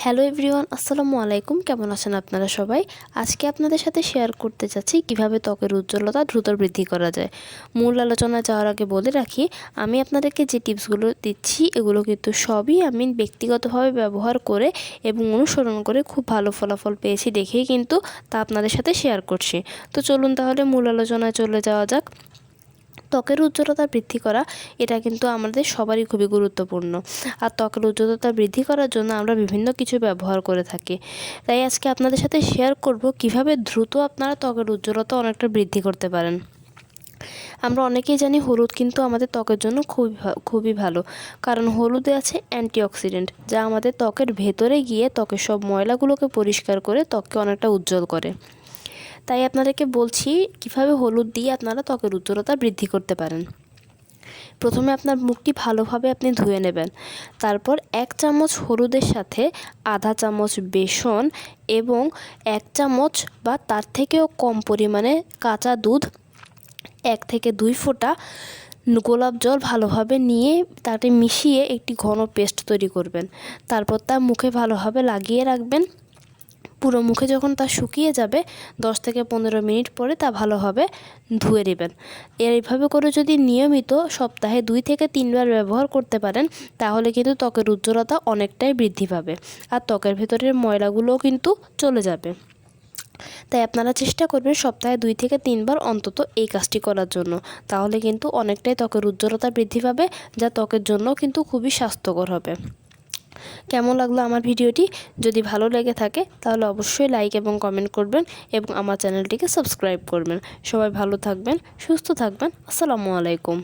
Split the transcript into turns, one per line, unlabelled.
Hello everyone, আসসালামু আলাইকুম। কেমন আছেন আপনারা সবাই? আজকে আপনাদের সাথে শেয়ার করতে যাচ্ছি কিভাবে ত্বকের উজ্জ্বলতা দ্রুত বৃদ্ধি করা যায়। মূল আলোচনায় যাওয়ার আগে বলে রাখি, আমি আপনাদেরকে যে টিপসগুলো দিচ্ছি এগুলো কিন্তু সবই আমি ব্যক্তিগতভাবে ব্যবহার করে এবং অনুসরণ করে খুব ভালো ফলাফল পেয়েছি দেখেই কিন্তু তা আপনাদের সাথে শেয়ার করছি। তো চলুন তাহলে মূল আলোচনায় চলে যাওয়া যাক। ত্বকের উজ্জ্বলতা বৃদ্ধি করা এটা কিন্তু আমাদের সবারই খুবই গুরুত্বপূর্ণ। আর ত্বকের উজ্জ্বলতা বৃদ্ধি করার জন্য আমরা বিভিন্ন কিছু ব্যবহার করে থাকি। তাই আজকে আপনাদের সাথে শেয়ার করব কিভাবে দ্রুত আপনারা ত্বকের উজ্জ্বলতা অনেকটা বৃদ্ধি করতে পারেন। আমরা অনেকেই জানি হলুদ কিন্তু আমাদের ত্বকের জন্য খুবই ভালো, কারণ হলুদে আছে অ্যান্টিঅক্সিডেন্ট, যা আমাদের ত্বকের ভেতরে গিয়ে ত্বকের সব ময়লাগুলোকে পরিষ্কার করে ত্বককে অনেকটা উজ্জ্বল করে। তাই আপনাদেরকে বলছি কিভাবে হলুদ দিয়ে আপনারা ত্বকের উজ্জ্বলতা বৃদ্ধি করতে পারেন। প্রথমে আপনার মুখটি ভালোভাবে আপনি ধুয়ে নেবেন। তারপর 1 চামচ হলুদের সাথে আধা চামচ বেসন এবং 1 চামচ বা তার থেকেও কম পরিমাণে কাঁচা দুধ, 1 থেকে 2 ফোঁটা গোলাপ জল ভালোভাবে নিয়ে তাতে মিশিয়ে একটি ঘন পেস্ট তৈরি করবেন। তারপর তা মুখে ভালোভাবে লাগিয়ে রাখবেন। পুরো মুখে যখন তা শুকিয়ে যাবে 10 থেকে 15 মিনিট পরে তা ভালোভাবে ধুয়ে নেবেন। এইভাবে করে যদি নিয়মিত সপ্তাহে 2 থেকে 3 বার ব্যবহার করতে পারেন, তাহলে কিন্তু ত্বকের উজ্জ্বলতা অনেকটাই বৃদ্ধি পাবে আর ত্বকের ভেতরের ময়লাগুলোও কিন্তু চলে যাবে। তাই আপনারা চেষ্টা করবেন সপ্তাহে 2 থেকে 3 বার অন্তত এই কাজটি করার জন্য। তাহলে কিন্তু অনেকটাই ত্বকের উজ্জ্বলতা বৃদ্ধি পাবে, যা ত্বকের জন্য কিন্তু খুবই স্বাস্থ্যকর হবে। কেমন লাগলো আমার ভিডিওটি? যদি ভালো লেগে থাকে তাহলে অবশ্যই লাইক এবং কমেন্ট করবেন এবং আমার চ্যানেলটিকে সাবস্ক্রাইব করবেন। সবাই ভালো থাকবেন, সুস্থ থাকবেন। আসসালামু আলাইকুম।